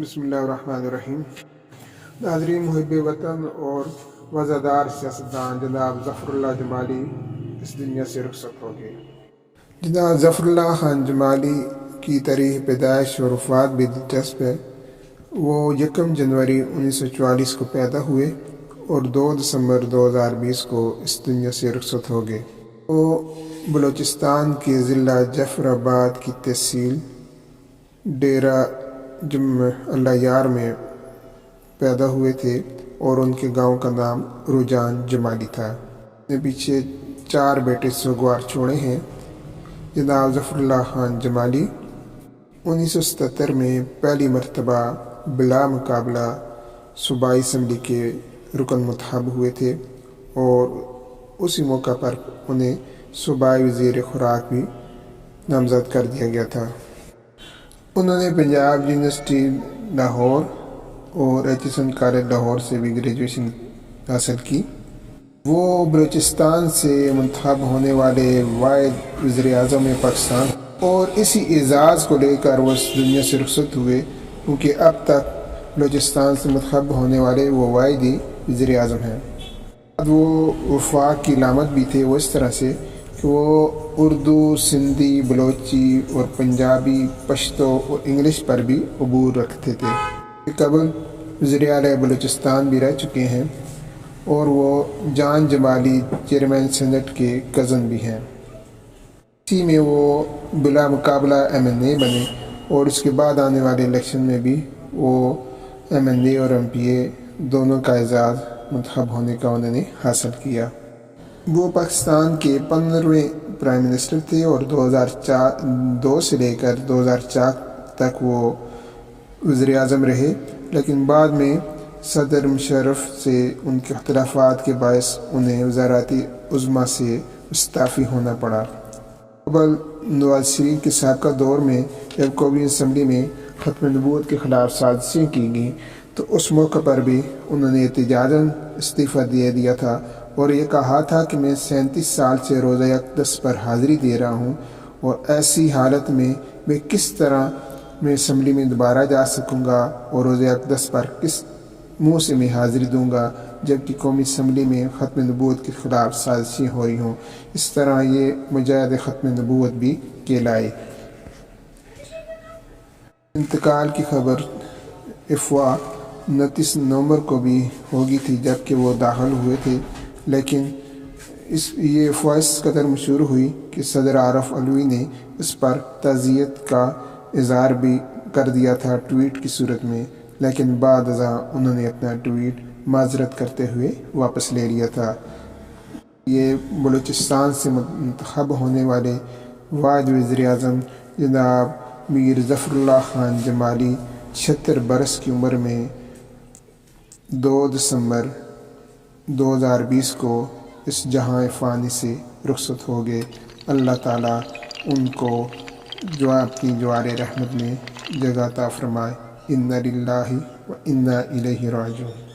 بسم اللہ الرحمن الرحیم۔ ناظرین، محب وطن اور وزادار سیاستدان جناب ظفر اللہ جمالی اس دنیا سے رخصت ہو گئے۔ جناب ظفر اللہ خان جمالی کی تاریخ پیدائش اور وفات بھی دلچسپ ہے۔ وہ 1 جنوری 1944 کو پیدا ہوئے اور 2 دسمبر 2020 کو اس دنیا سے رخصت ہو گئے۔ وہ بلوچستان کے ضلع جعفر آباد کی تحصیل ڈیرہ اللہ یار میں پیدا ہوئے تھے اور ان کے گاؤں کا نام رجان جمالی تھا۔ اپنے پیچھے 4 بیٹے سوگوار چھوڑے ہیں۔ جناب ظفر اللہ خان جمالی 1977 میں پہلی مرتبہ بلا مقابلہ صوبائی اسمبلی کے رکن منتخب ہوئے تھے اور اسی موقع پر انہیں صوبائی وزیر خوراک بھی نامزد کر دیا گیا تھا۔ انہوں نے پنجاب یونیورسٹی لاہور اور ایچسن کالج لاہور سے بھی گریجویشن حاصل کی۔ وہ بلوچستان سے منتخب ہونے والے واحد وزیر اعظم پاکستان اور اسی اعزاز کو لے کر وہ اس دنیا سے رخصت ہوئے، کیونکہ اب تک بلوچستان سے منتخب ہونے والے وہ واحد ہی وزیر اعظم ہیں۔ وہ وفاق کی علامت بھی تھے، وہ اس طرح سے کہ وہ اردو، سندھی، بلوچی اور پنجابی، پشتو اور انگلش پر بھی عبور رکھتے تھے۔ قبل وزیر اعلیٰ بلوچستان بھی رہ چکے ہیں اور وہ جان جمالی چیئرمین سینٹ کے کزن بھی ہیں۔ اسی میں وہ بلا مقابلہ MNA بنے اور اس کے بعد آنے والے الیکشن میں بھی وہ MNA اور MPA دونوں کا اعزاز منتخب ہونے کا انہوں نے حاصل کیا۔ وہ پاکستان کے 15ویں پرائم منسٹر تھے اور 2002 سے لے کر 2004 تک وہ وزیر اعظم رہے، لیکن بعد میں صدر مشرف سے ان کے اختلافات کے باعث انہیں وزارت عظمیٰ سے مستعفی ہونا پڑا۔ قبل نواز شریف کے سابقہ دور میں جب قومی اسمبلی میں ختم نبوت کے خلاف سازشیں کی گئیں تو اس موقع پر بھی انہوں نے احتجاجاً استعفیٰ دے دیا تھا اور یہ کہا تھا کہ میں 37 سال سے روزہ اقدس پر حاضری دے رہا ہوں اور ایسی حالت میں کس طرح میں اسمبلی میں دوبارہ جا سکوں گا اور روزہ اقدس پر کس منہ سے میں حاضری دوں گا جبکہ قومی اسمبلی میں ختم نبوت کے خلاف سازشیں ہو رہی ہوں۔ اس طرح یہ مجاہد ختم نبوت بھی کہلائے۔ انتقال کی خبر افواہ 29 نومبر کو بھی ہوگی تھی جبکہ وہ داخل ہوئے تھے، لیکن یہ افواہ اس قدر مشہور ہوئی کہ صدر عارف علوی نے اس پر تعزیت کا اظہار بھی کر دیا تھا ٹویٹ کی صورت میں، لیکن بعد ازاں انہوں نے اپنا ٹویٹ معذرت کرتے ہوئے واپس لے لیا تھا۔ یہ بلوچستان سے منتخب ہونے والے واحد وزیر اعظم جناب میر ظفر اللہ خان جمالی 76 برس کی عمر میں 2 دسمبر 2020 کو اس جہاں فانی سے رخصت ہو گئے۔ اللہ تعالیٰ ان کو اپنی جوار رحمت میں جگہ عطا فرمائے۔ انا للہ و انا الیہ راجعون۔